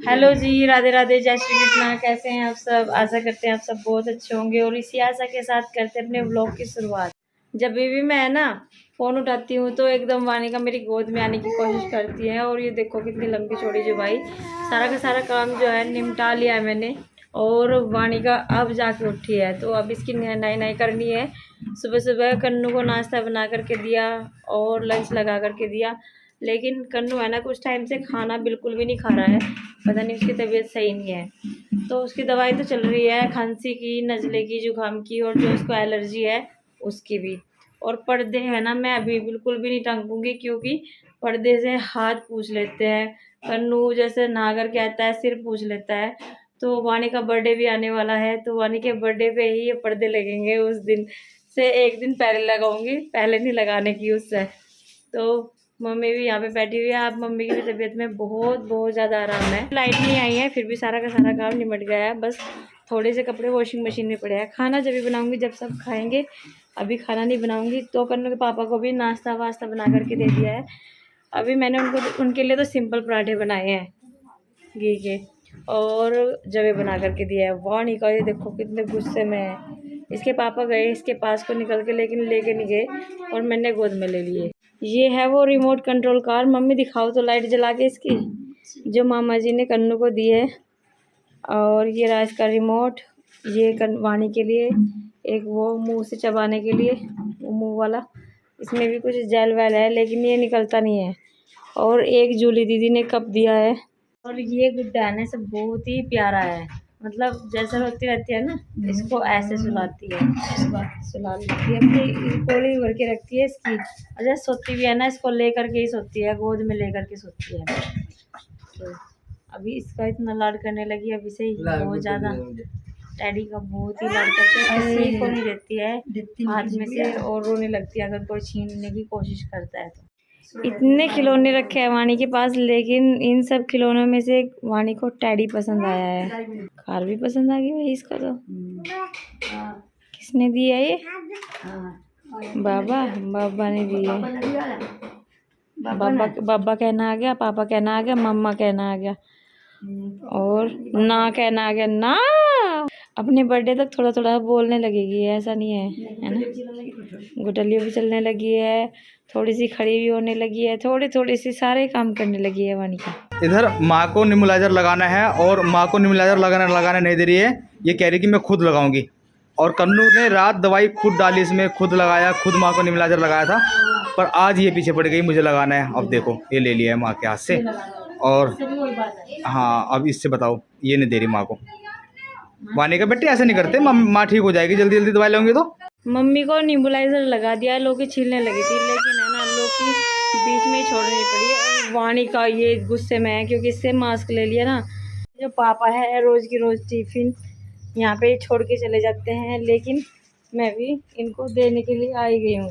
Hello जी, राधे राधे, जय श्री कृष्णा। कैसे हैं आप सब? आशा करते हैं आप सब बहुत अच्छे होंगे और इसी आशा के साथ करते हैं अपने व्लॉग की शुरुआत। जब भी मैं ना फ़ोन उठाती हूँ तो एकदम वानी का मेरी गोद में आने की कोशिश करती है। और ये देखो कितनी लंबी चौड़ी जो भाई, सारा का सारा काम जो है निपटा लिया है मैंने। और वानी का अब जाके उठी है तो अब इसकी नई नई करनी है। सुबह सुबह कन्नू को नाश्ता बना करके दिया और लंच लगा करके दिया, लेकिन कन्नू है ना कुछ टाइम से खाना बिल्कुल भी नहीं खा रहा है। पता नहीं उसकी तबीयत सही नहीं है। तो उसकी दवाई तो चल रही है, खांसी की, नज़ले की, जुकाम की, और जो उसको एलर्जी है उसकी भी। और पर्दे है ना मैं अभी बिल्कुल भी नहीं टांगूंगी, क्योंकि पर्दे से हाथ पूछ लेते हैं। कन्नू जैसे नहा कर के आता है सिर पूछ लेता है। तो वानी का बर्थडे भी आने वाला है, तो वानी के बर्थडे पे ही ये पर्दे लगेंगे। उस दिन से एक दिन पहले लगाऊंगी, पहले नहीं लगाने की उससे। तो मम्मी भी यहाँ पे बैठी हुई है। आप मम्मी की भी तबीयत में बहुत बहुत ज़्यादा आराम है। लाइट नहीं आई है फिर भी सारा का सारा काम निपट गया है। बस थोड़े से कपड़े वॉशिंग मशीन में पड़े हैं। खाना जब भी बनाऊंगी जब सब खाएंगे, अभी खाना नहीं बनाऊंगी। तो कन्नू के पापा को भी नाश्ता वास्ता बना करके दे दिया है। अभी मैंने उनके लिए तो सिंपल पराठे बनाए हैं घी के, और जवे बना करके दिया है। वानी का ये देखो कितने गुस्से में है। इसके पापा गए इसके पास को निकल के, लेकिन लेके नहीं गए और मैंने गोद में ले लिए। ये है वो रिमोट कंट्रोल कार। मम्मी दिखाओ तो लाइट जला के इसकी, जो मामा जी ने कन्नू को दी है। और ये रहा इसका रिमोट। ये वानी के लिए एक वो मुंह से चबाने के लिए, वो मुंह वाला। इसमें भी कुछ जेल वेल है लेकिन ये निकलता नहीं है। और एक जूली दीदी ने कप दिया है। और ये गुड्डा है ना सब बहुत ही प्यारा है। मतलब जैसे रोती रहती है ना, इसको ऐसे सुलाती है, सुला लेती है, अपनी कोली भर के रखती है इसकी। और जैसे सोती भी है ना, इसको लेकर के ही सोती है, गोद में लेकर के सोती है। तो अभी इसका इतना लाड करने लगी अभी से ही, बहुत ज़्यादा। डैडी का बहुत ही लाड करते हैं, किसी को नहीं देती है हाथ में से, और रोने लगती है अगर कोई छीनने की कोशिश करता है तो। इतने खिलौने रखे हैं वानी के पास, लेकिन इन सब खिलौनों में से वानी को टैडी पसंद आया है। कार भी पसंद आ गई भाई इसका तो। किसने दी है ये? बाबा, बाबा ने दी है। बाबा कहना आ गया, पापा कहना आ गया, मम्मा कहना आ गया, और ना कहना आ गया ना। अपने बर्थडे तक थोड़ा थोड़ा बोलने लगेगी, ऐसा नहीं है ना। गुटलियों भी चलने लगी है, थोड़ी सी खड़ी भी होने लगी है, थोड़ी थोड़ी सी सारे काम करने लगी है वानी का। इधर माँ को निमुलाइजर लगाना है और माँ को निमुलाइजर लगाने नहीं दे रही है। ये कह रही कि मैं खुद लगाऊंगी। और कन्नू ने रात दवाई खुद डाली, इसमें खुद लगाया, खुद माँ को निमुलाइजर लगाया था। पर आज ये पीछे पड़ गई, मुझे लगाना है। अब देखो ये ले लिया है माँ के हाथ से। और हाँ, अब इससे बताओ, ये नहीं दे रही माँ को। वानी का बेटे ऐसे नहीं करते, माँ ठीक हो जाएगी जल्दी जल्दी दवाई लेंगे तो। मम्मी को निबुलाइजर लगा दिया, लौकी छीलने लगी थी, लेकिन है ना लौकी बीच में ही छोड़नी पड़ी। और वानी का ये गुस्से में है क्योंकि इससे मास्क ले लिया ना। जो पापा है रोज़ की रोज़ टिफिन यहाँ पे छोड़ के चले जाते हैं, लेकिन मैं भी इनको देने के लिए आई गई हूँ।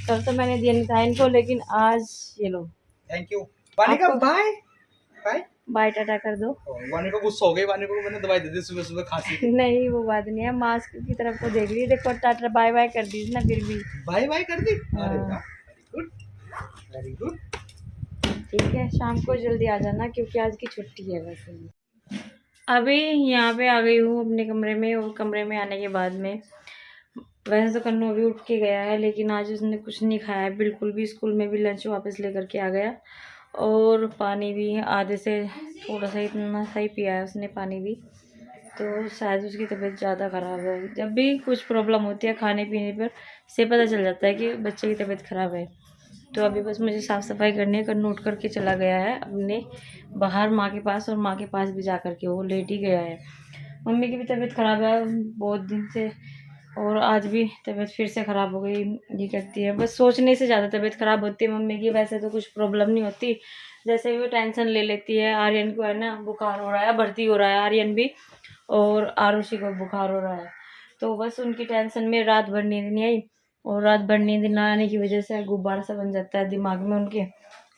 कल तो मैंने दिया नहीं था इनको, लेकिन आज ये लो। थैंक यू वानी का। बाय बाय बाय टाटा कर दो। वानी को गुस्सा हो गई, वानी को मैंने दवाई दे दी सुबह सुबह खांसी की। नहीं वो बात नहीं है, मास्क की तरफ को देख ली, देखो टाटा बाय बाय कर दी ना, फिर भी बाय बाय कर दी। अरे हाँ। Good, very good. ठीक है, शाम को जल्दी आ जाना क्योंकि आज की छुट्टी है वैसे। अभी यहाँ पे आ गई हूँ अपने कमरे में, और कमरे में आने के बाद में वैसे तो कन्नू अभी उठ के गया है, लेकिन आज उसने कुछ नहीं खाया है बिल्कुल भी। स्कूल में भी लंच वापस लेकर के आ गया, और पानी भी आधे से थोड़ा सा इतना सा ही पिया है उसने पानी भी। तो शायद उसकी तबीयत ज़्यादा ख़राब है। जब भी कुछ प्रॉब्लम होती है खाने पीने पर से पता चल जाता है कि बच्चे की तबीयत ख़राब है। तो अभी बस मुझे साफ़ सफाई करनी है। कन्नू उठ करके चला गया है अपने बाहर माँ के पास, और माँ के पास भी जा कर के वो लेट ही गया है। मम्मी की भी तबीयत ख़राब है बहुत दिन से, और आज भी तबीयत फिर से ख़राब हो गई। ये कहती है, बस सोचने से ज़्यादा तबीयत ख़राब होती है मम्मी की। वैसे तो कुछ प्रॉब्लम नहीं होती, जैसे वो टेंशन ले लेती है। आर्यन को है ना बुखार हो रहा है, भर्ती हो रहा है आर्यन भी, और आरुषि को बुखार हो रहा है। तो बस उनकी टेंशन में रात भर नींद नहीं आई, और रात भर नींद ना आने की वजह से गुब्बारा सा बन जाता है दिमाग में उनके,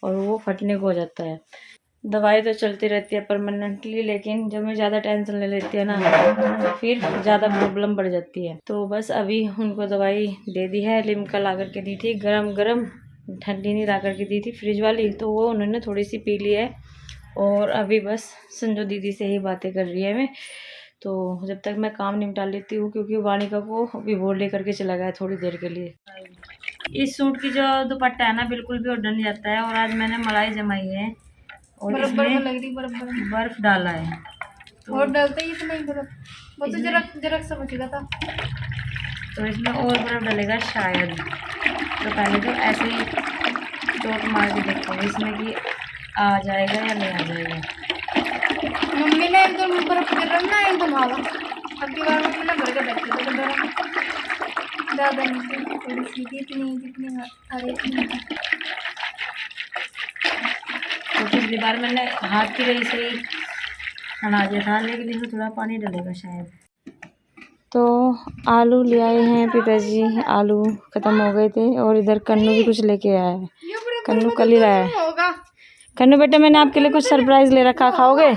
और वो फटने को हो जाता है। दवाई तो चलती रहती है परमानेंटली, लेकिन जब मैं ज़्यादा टेंशन ले लेती है ना फिर ज़्यादा प्रॉब्लम बढ़ जाती है। तो बस अभी उनको दवाई दे दी है, लिम्का ला करके दी थी गरम गरम, ठंडी नहीं ला करके दी थी फ्रिज वाली, तो वो उन्होंने थोड़ी सी पी ली है। और अभी बस संजू दीदी से ही बातें कर रही है मैं। तो जब तक मैं काम निपटा लेती हूँ, क्योंकि वानिका को अभी वो लेकर के चला गया थोड़ी देर के लिए। इस सूट की जो दुपट्टा है ना बिल्कुल भी उड़ नहीं जाता है। और आज मैंने मलाई जमाई है और इसमें बर्फ डाला है। तो और डालते ही इतना ही बर्फ, वो तो जरा सा बचेगा था। तो इसमें और बर्फ डलेगा शायद। तो पहले तो ऐसे ही चोट मार के देखूँगी इसमें कि आ जाएगा या नहीं आ जाएगा। मम्मी ने एकदम बर्फ गिर ना एकदम हवा, अब की बार मम्मी ने भर के बैठे थे तो ज़्यादा नहीं थोड़ी सी जितनी आ रही थी। तो पिछली बार मैंने हाथ की रही से ही बना दिया था, लेकिन इसमें थोड़ा पानी डलेगा शायद। तो आलू ले आए हैं पिताजी, आलू ख़त्म हो गए थे। और इधर कन्नू भी कुछ लेके आया है। कन्नू कल ही लाया है। कन्नू बेटा मैंने आपके लिए कुछ सरप्राइज ले रखा, खाओगे?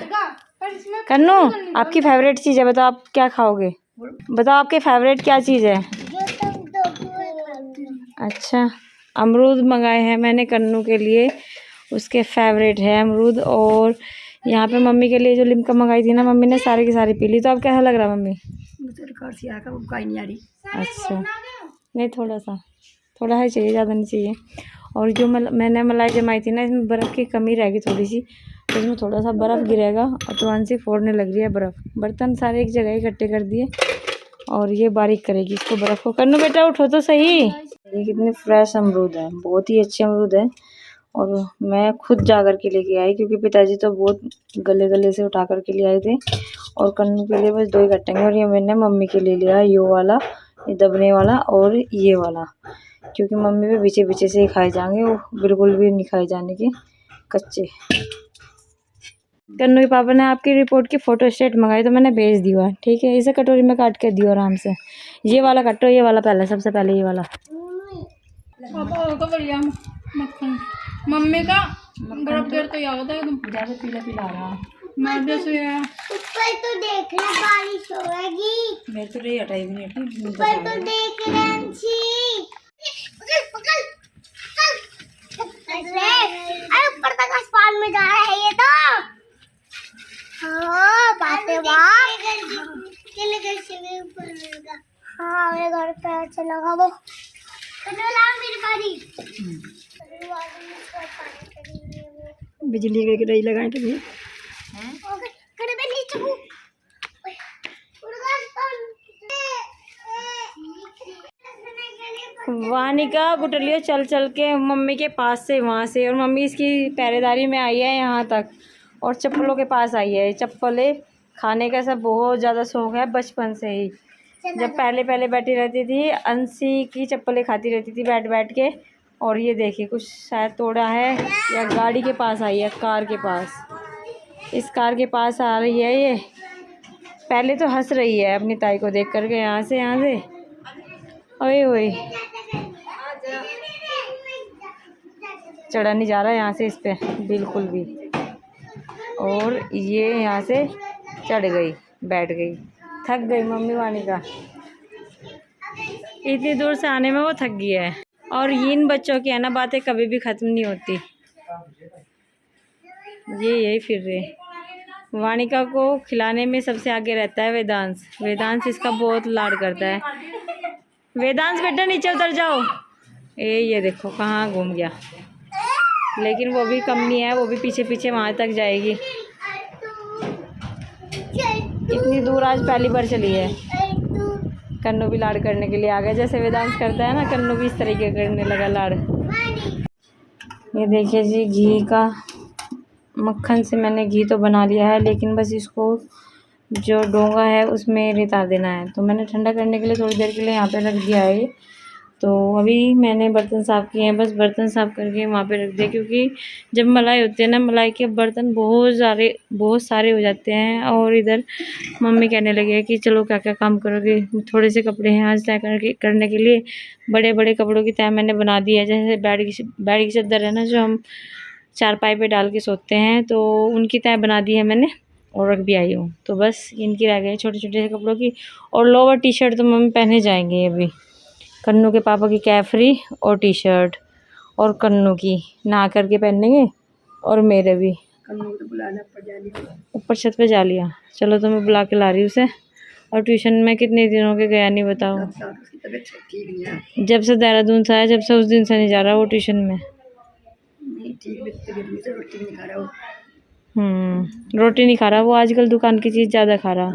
कन्नू आपकी फेवरेट चीज़ है, बताओ आप क्या खाओगे? बताओ आपके फेवरेट क्या चीज़ है? अच्छा, अमरूद मंगाए हैं मैंने कन्नू के लिए, उसके फेवरेट है अमरूद। और यहाँ पे मम्मी के लिए जो लिम्का मंगाई थी ना, मम्मी ने सारी की सारी पी ली। तो अब कैसा लग रहा मम्मी? नहीं आ रही। अच्छा, नहीं थोड़ा है चाहिए, ज़्यादा नहीं चाहिए। और जो मैंने मलाई जमाई थी ना, इसमें बर्फ़ की कमी रहेगी थोड़ी सी, तो इसमें थोड़ा सा बर्फ़ गिरेगा। और तुरंत फोड़ने लग रही है बर्फ़। बर्तन सारे एक जगह इकट्ठे कर दिए और ये बारीक करेगी इसको बर्फ़ को। कन्नू बेटा उठो तो सही। ये कितने फ्रेश अमरूद है, बहुत ही अच्छे अमरूद है। और मैं खुद जा कर के लेके आई, क्योंकि पिताजी तो बहुत गले से उठा कर के ले आए थे। और कन्नू के लिए बस 2 ही कटेंगे। और ये मैंने मम्मी के लिए लिया, ये वाला, ये दबने वाला और ये वाला, क्योंकि मम्मी भी पीछे पीछे से ही खाए जाएंगे, वो बिल्कुल भी नहीं खाए जाने के कच्चे। कन्नू के पापा ने आपकी रिपोर्ट की फ़ोटो स्टेट मंगाई, तो मैंने भेज दिया। ठीक है, इसे कटोरी में काट के दियो आराम से। ये वाला काटो, ये वाला पहले, सबसे पहले ये वाला। बढ़िया मक्खन मम्मी का बर्फ गिर तो याद है एकदम ज़्यादा पीला पीला आ रहा। मैदे से है। ऊपर तो देखना बारिश होगी। मेरे तो नहीं हटाई भी नहीं हटी। ऊपर तो देख रंशी। पकड़ पकड़ पकड़। अरे ऊपर तक आसमान में जा रहा है ये तो। हाँ बातें बात। चले गए सीढ़ी ऊपर लगा। हाँ मेरे घर पे चला गया वो। चलो मेरी बारी। बिजली के रही लगाए तो भी वानिका गुटलियो चल चल के मम्मी के पास से वहाँ से, और मम्मी इसकी पहरेदारी में आई है यहाँ तक, और चप्पलों के पास आई है। चप्पलें खाने का सब बहुत ज़्यादा शौक है बचपन से ही। जब पहले बैठी रहती थी, अंशी की चप्पलें खाती रहती थी बैठ बैठ के। और ये देखिए कुछ शायद तोड़ा है, या गाड़ी के पास आई है, कार के पास। इस कार के पास आ रही है ये। पहले तो हंस रही है अपनी ताई को देख करके, यहाँ से ओए ओए, चढ़ा नहीं जा रहा यहाँ से इस पे बिल्कुल भी। और ये यहाँ से चढ़ गई, बैठ गई, थक गई मम्मी वानिका। इतनी दूर से आने में वो थक गई है। और इन बच्चों की है ना बातें कभी भी ख़त्म नहीं होती। ये यही फिर रहे। वानिका को खिलाने में सबसे आगे रहता है वेदांश। वेदांश इसका बहुत लाड करता है। वेदांश बेटा नीचे उतर जाओ। ये देखो कहाँ घूम गया। लेकिन वो भी कम नहीं है, वो भी पीछे पीछे वहाँ तक जाएगी। इतनी दूर आज पहली बार चली है। कन्नू भी लाड़ करने के लिए आ गया, जैसे वेदांश करता है ना, कन्नू भी इस तरीके करने लगा लाड़। ये देखिए जी, घी का मक्खन से मैंने घी तो बना लिया है, लेकिन बस इसको जो डोंगा है उसमें रिता देना है। तो मैंने ठंडा करने के लिए थोड़ी देर के लिए यहाँ पे रख दिया है। तो अभी मैंने बर्तन साफ़ किए हैं, बस बर्तन साफ़ करके वहाँ पे रख दिया, क्योंकि जब मलाई होती है ना, मलाई के बर्तन बहुत सारे हो जाते हैं। और इधर मम्मी कहने लगे कि चलो क्या क्या काम करोगे, थोड़े से कपड़े हैं आज तय करने के लिए। बड़े बड़े कपड़ों की तय मैंने बना दी है, जैसे बेड की चादर है ना, जो हम चारपाई पे डाल के सोते हैं, तो उनकी तय बना दी है मैंने और रख भी आई हूँ। तो बस इनकी रह गई छोटे छोटे कपड़ों की। और लोअर टी शर्ट तो मम्मी पहने जाएंगे अभी। कन्नू के पापा की कैफरी और टी शर्ट, और कन्नू की नहा करके पहनेंगे, और मेरे भी ऊपर छत पे जा लिया। चलो तो मैं बुला के ला रही हूँ उसे। और ट्यूशन में कितने दिनों के गया नहीं बताओ। जब से देहरादून से आया, जब से उस दिन से नहीं जा रहा वो ट्यूशन में। रोटी नहीं खा रहा वो, आजकल दुकान की चीज ज्यादा खा रहा।